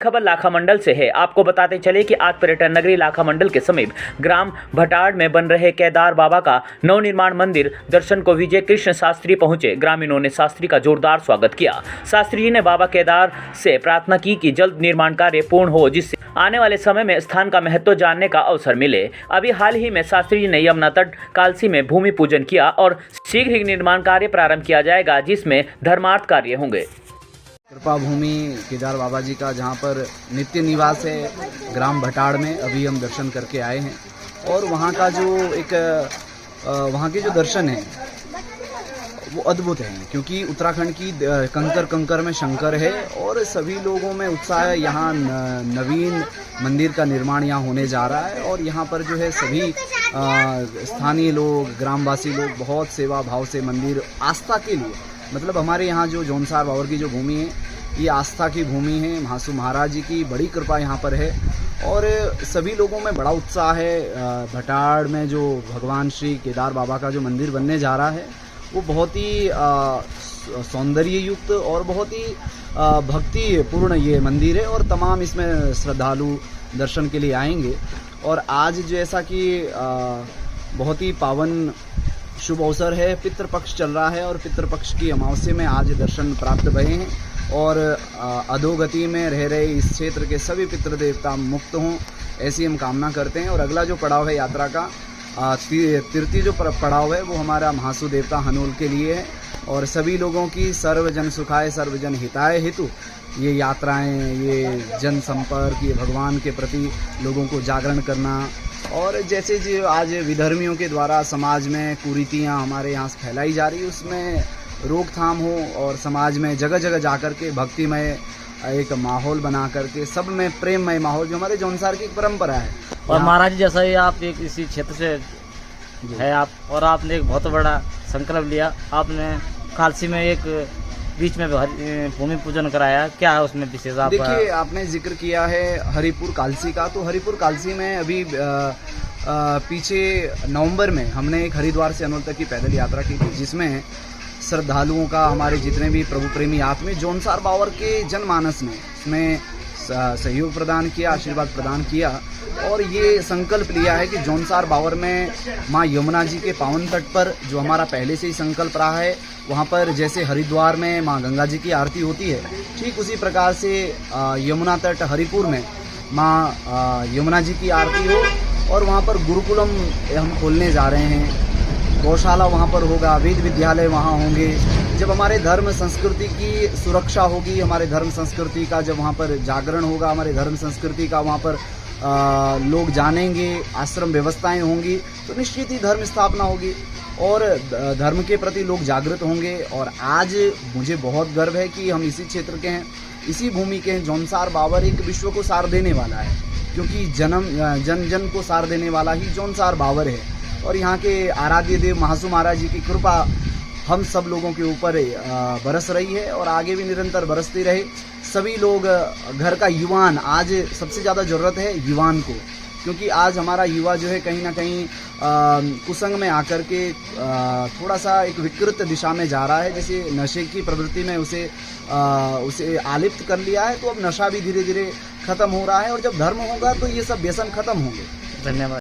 खबर लाखा मंडल से है। आपको बताते चले कि आज पर्यटन नगरी लाखा मंडल के समीप ग्राम भटाड़ में बन रहे केदार बाबा का नवनिर्माण मंदिर दर्शन को विजय कृष्ण शास्त्री पहुंचे। ग्रामीणों ने शास्त्री का जोरदार स्वागत किया। शास्त्री जी ने बाबा केदार से प्रार्थना की कि जल्द निर्माण कार्य पूर्ण हो, जिससे आने वाले समय में स्थान का महत्व जानने का अवसर मिले। अभी हाल ही में शास्त्री जी ने यमुना तट कालसी में भूमि पूजन किया और शीघ्र ही निर्माण कार्य प्रारंभ किया जाएगा, जिसमें धर्मार्थ कार्य होंगे। कृपा भूमि केदार बाबा जी का जहाँ पर नित्य निवास है ग्राम भटाड़ में, अभी हम दर्शन करके आए हैं। और वहाँ का जो वहाँ के जो दर्शन हैं वो अद्भुत हैं, क्योंकि उत्तराखंड की कंकर में शंकर है और सभी लोगों में उत्साह है। यहाँ नवीन मंदिर का निर्माण यहाँ होने जा रहा है और यहाँ पर जो है सभी स्थानीय लोग, ग्रामवासी लोग बहुत सेवा भाव से मंदिर आस्था के लिए, मतलब हमारे यहाँ जो जौनसार बावर की जो भूमि है ये आस्था की भूमि है। महासू महाराज जी की बड़ी कृपा यहाँ पर है और सभी लोगों में बड़ा उत्साह है। भटाड़ में जो भगवान श्री केदार बाबा का जो मंदिर बनने जा रहा है वो बहुत ही सौंदर्य युक्त और बहुत ही भक्तिपूर्ण ये मंदिर है और तमाम इसमें श्रद्धालु दर्शन के लिए आएंगे। और आज जैसा कि बहुत ही पावन शुभ अवसर है, पितृपक्ष चल रहा है और पितृपक्ष की अमावस्या में आज दर्शन प्राप्त भए हैं और अधोगति में रह रहे इस क्षेत्र के सभी पितृ देवता मुक्त हों, ऐसी हम कामना करते हैं। और अगला जो पड़ाव है यात्रा का तृतीय जो पड़ाव है वो हमारा महासू देवता हनूल के लिए है और सभी लोगों की सर्वजन सुखाय सर्वजन हिताय हेतु ये यात्राएं, ये जन संपर्क, ये भगवान के प्रति लोगों को जागरण करना और जैसे जो आज विधर्मियों के द्वारा समाज में कुरीतियाँ हमारे यहाँ से फैलाई जा रही है उसमें रोकथाम हो और समाज में जगह जगह जाकर के भक्तिमय एक माहौल बना करके सब में प्रेममय माहौल, जो हमारे जौनसार की एक परंपरा है। और महाराज जी जैसा ही आप एक इसी क्षेत्र से है आप, और आपने एक बहुत बड़ा संकल्प लिया। आपने कालसी में एक बीच में भूमि पूजन कराया, क्या है उसमें विशेष? आप देखिए, आपने जिक्र किया है हरिपुर कालसी का, तो हरिपुर कालसी में अभी पीछे नवंबर में हमने एक हरिद्वार से अनूल तक की पैदल यात्रा की थी, जिसमें श्रद्धालुओं का, हमारे जितने भी प्रभु प्रेमी आत्मे जौनसार बावर के जनमानस ने इसमें सहयोग प्रदान किया, आशीर्वाद प्रदान किया और ये संकल्प लिया है कि जौनसार बावर में माँ यमुना जी के पावन तट पर, जो हमारा पहले से ही संकल्प रहा है, वहाँ पर जैसे हरिद्वार में माँ गंगा जी की आरती होती है, ठीक उसी प्रकार से यमुना तट हरिपुर में माँ यमुना जी की आरती हो और वहाँ पर गुरुकुलम हम खोलने जा रहे हैं। गौशाला वहाँ पर होगा, वेद विद्यालय वहाँ होंगे। जब हमारे धर्म संस्कृति की सुरक्षा होगी, हमारे धर्म संस्कृति का जब वहाँ पर जागरण होगा, हमारे धर्म संस्कृति का वहाँ पर लोग जानेंगे, आश्रम व्यवस्थाएं होंगी, तो निश्चित ही धर्म स्थापना होगी और धर्म के प्रति लोग जागृत होंगे। और आज मुझे बहुत गर्व है कि हम इसी क्षेत्र के हैं, इसी भूमि के हैं। जौनसार बावर एक विश्व को सार देने वाला है, क्योंकि जन जन को सार देने वाला ही जौनसार बावर है। और यहाँ के आराध्य देव महासू महाराज जी की कृपा हम सब लोगों के ऊपर बरस रही है और आगे भी निरंतर बरसती रहे। सभी लोग, घर का युवान, आज सबसे ज़्यादा ज़रूरत है युवान को, क्योंकि आज हमारा युवा जो है कहीं ना कहीं कुसंग में आकर के थोड़ा सा एक विकृत दिशा में जा रहा है, जैसे नशे की प्रवृत्ति में उसे आलिप्त कर लिया है। तो अब नशा भी धीरे धीरे खत्म हो रहा है और जब धर्म होगा तो ये सब व्यसन खत्म होंगे। धन्यवाद।